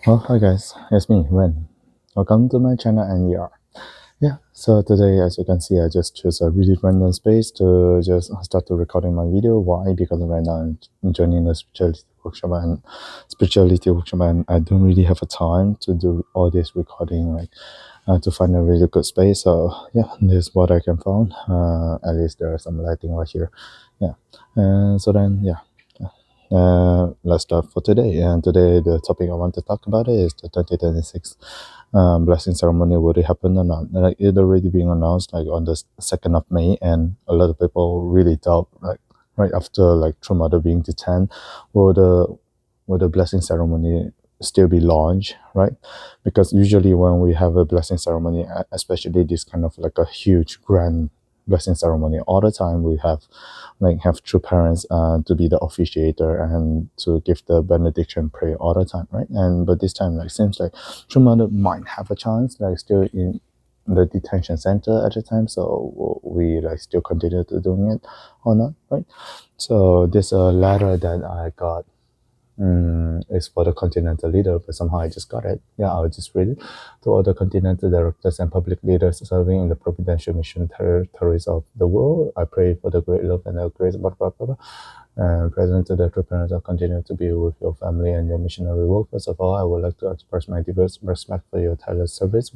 Well, hi guys, it's me, Ren. Welcome to my channel NER. Yeah, so today, as you can see, I just chose a really random space to just start to recording my video. Why? Because right now I'm joining the spirituality workshop, and I don't really have a time to do all this recording, like to find a really good space. So yeah, this is what I can find. At least there are some lighting right here. Yeah, and so then yeah. Let's start for today. And today, the topic I want to talk about is the 2026 blessing ceremony. Would it happen or not? Like, it already being announced like on the 2nd of May, and a lot of people really doubt, like right after like True Mother being detained, will the blessing ceremony still be launched, right? Because usually when we have a blessing ceremony, especially this kind of like a huge grand blessing ceremony, all the time we have true parents to be the officiator and to give the benediction prayer all the time, right? And but this time, like, seems like true mother might have a chance, like still in the detention center at the time, so we like still continue to doing it or not, right? So this letter that I got is for the continental leader, but somehow I just got it. Yeah, I'll just read it. To all the continental directors and public leaders serving in the providential mission territories of the world, I pray for the great love and the grace, blah, blah, blah, blah. Present to the true parents, I'll continue to be with your family and your missionary work. First of all, I would like to express my deepest respect for your tireless service,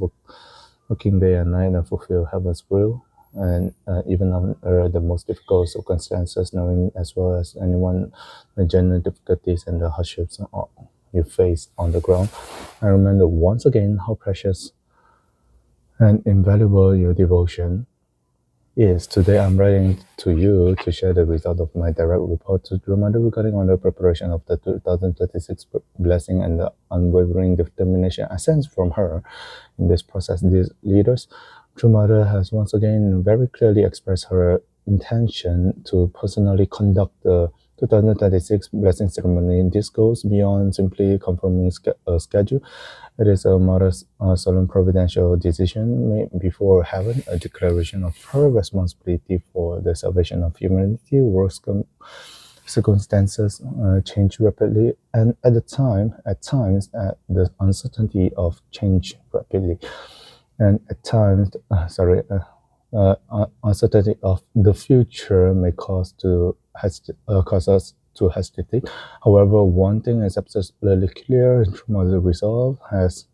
working day and night and fulfill heaven's will. And even under the most difficult circumstances, knowing as well as anyone the general difficulties and the hardships you face on the ground, I remember once again how precious and invaluable your devotion is. Today I'm writing to you to share the result of my direct report to True Mother regarding on the preparation of the 2036 blessing and the unwavering determination I sense from her in this process. These leaders, True Mother has once again very clearly expressed her intention to personally conduct the 2036 blessing ceremony. This goes beyond simply confirming a schedule. It is a modest, solemn providential decision made before heaven, a declaration of her responsibility for the salvation of humanity. Circumstances change rapidly, and at times, the uncertainty of change rapidly, and at times, uncertainty of the future may cause us to hesitate. However, one thing is absolutely clear: Truma's resolve has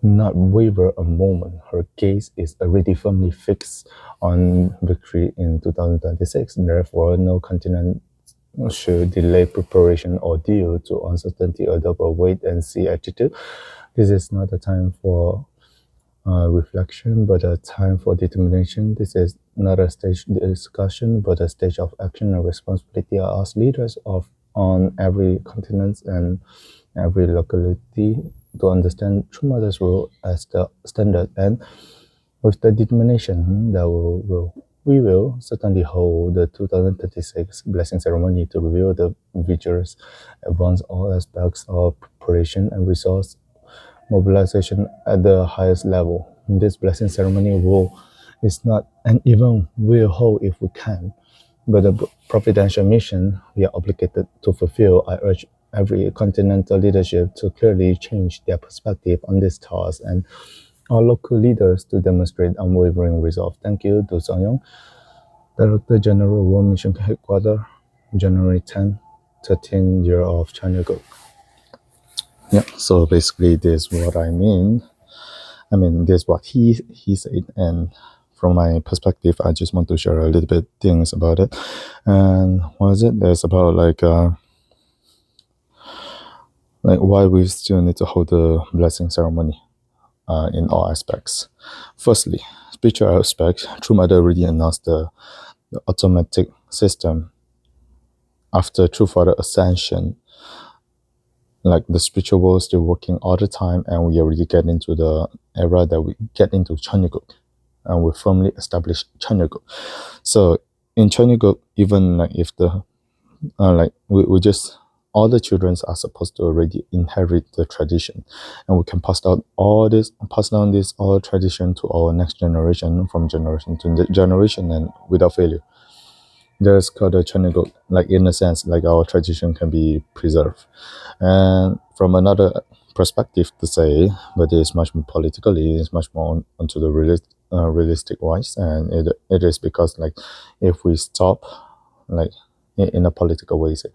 not wavered a moment. Her gaze is already firmly fixed on victory in 2026. Therefore, no continent should delay preparation or due to uncertainty or double wait and see attitude. This is not a time for reflection, but a time for determination. This is not a stage discussion, but a stage of action and responsibility as leaders of on every continent and every locality to understand True Mother's role as the standard, and with the determination that we will certainly hold the 2036 blessing ceremony to reveal the vigorous advance all aspects of preparation and resource mobilization at the highest level. This blessing ceremony is not an event we'll hold if we can, but a providential mission we are obligated to fulfill. I urge every continental leadership to clearly change their perspective on this task and our local leaders to demonstrate unwavering resolve. Thank you, Do Sung-yong, Director General, World Mission Headquarters, January 10, 13th year of Chanyago. Yeah, so basically this is what I mean. This is what he said, and from my perspective, I just want to share a little bit things about it. And what is it? There's about like why we still need to hold the blessing ceremony in all aspects. Firstly, spiritual aspects. True Mother already announced the automatic system after True Father ascension. Like the spiritual world is still working all the time, and we already get into the era that we get into Chanyaguk, and we firmly established Chanyaguk. So in Chanyaguk, even like if the we just all the children are supposed to already inherit the tradition, and we can pass down this all tradition to our next generation, from generation to generation, and without failure. There's called a Chanyaguk, like in a sense, like our tradition can be preserved. And from another perspective to say, but it's much more politically, it's much more onto the realistic wise, and it is because like if we stop, like in a political way, say,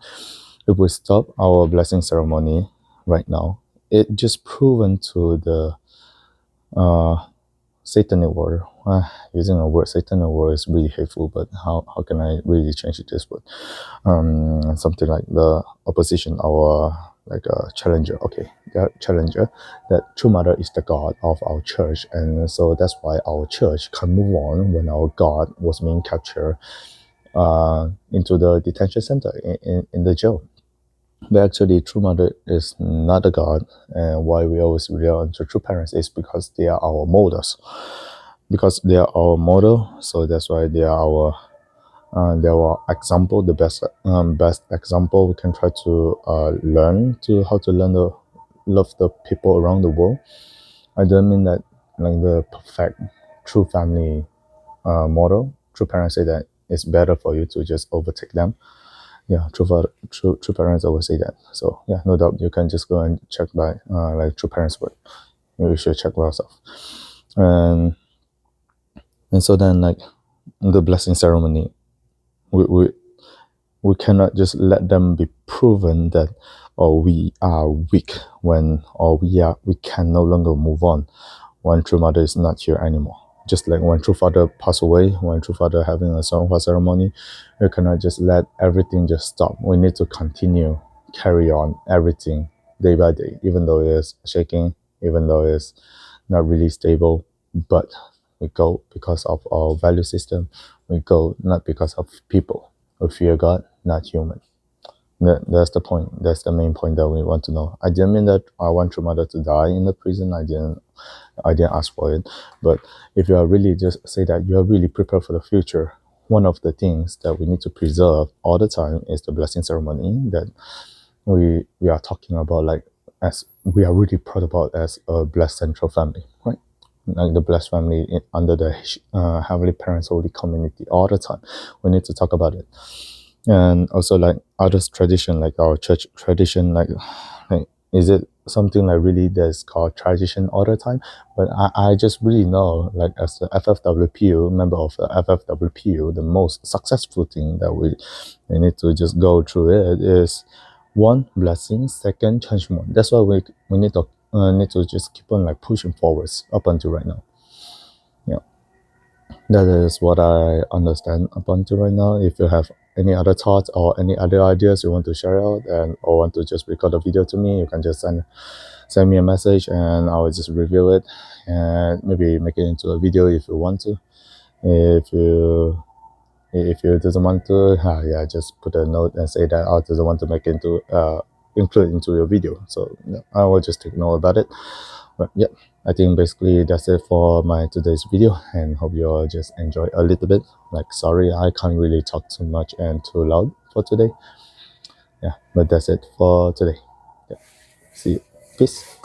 if we stop our blessing ceremony right now, it just proven to the satanic word. Using a word satanic word is really hateful, but how can I really change it this word? Something like the opposition, our like a challenger. Okay, the challenger, that True Mother is the God of our church, and so that's why our church can move on when our God was being captured into the detention center in the jail. But actually, True Mother is not a God, and why we always rely on true parents is because they are our models. Because they are our model, so that's why they are our example, the best example. We can try to learn to how to learn the love the people around the world. I don't mean that like the perfect true family model. True parents say that it's better for you to just overtake them. Yeah, true parents always say that. So yeah, no doubt you can just go and check by like True Parents work. You should check by yourself. And so then like the blessing ceremony, we cannot just let them be proven that we are weak when we can no longer move on when True Mother is not here anymore. Just like when True Father passed away, when True Father having a Songhwa ceremony, we cannot just let everything just stop. We need to continue, carry on everything day by day, even though it's shaking, even though it's not really stable. But we go because of our value system. We go not because of people. We fear God, not human. That's the point. That's the main point that we want to know. I didn't mean that I want True Mother to die in the prison. I didn't ask for it. But if you are really just say that you are really prepared for the future, one of the things that we need to preserve all the time is the blessing ceremony that we are talking about, like as we are really proud about as a blessed central family, right? Like the blessed family under the Heavenly Parents Holy Community all the time. We need to talk about it. And also like others tradition, like our church tradition, like is it something like really that's called tradition all the time? But I just really know, like as the FFWPU member of the FFWPU, the most successful thing that we need to just go through it is one, blessing, second, changement. That's why we need to just keep on like pushing forwards up until right now. Yeah, that is what I understand up until right now. If you have any other thoughts or any other ideas you want to share out and or want to just record a video to me, you can just send me a message and I will just review it and maybe make it into a video if you want to. If you doesn't want to, yeah, just put a note and say that I doesn't want to make it into include into your video. So yeah, I will just take note about it. But yeah, I think basically that's it for my today's video, and hope you all just enjoy a little bit. Like sorry I can't really talk too much and too loud for today. Yeah, but that's it for today. Yeah, see you. Peace.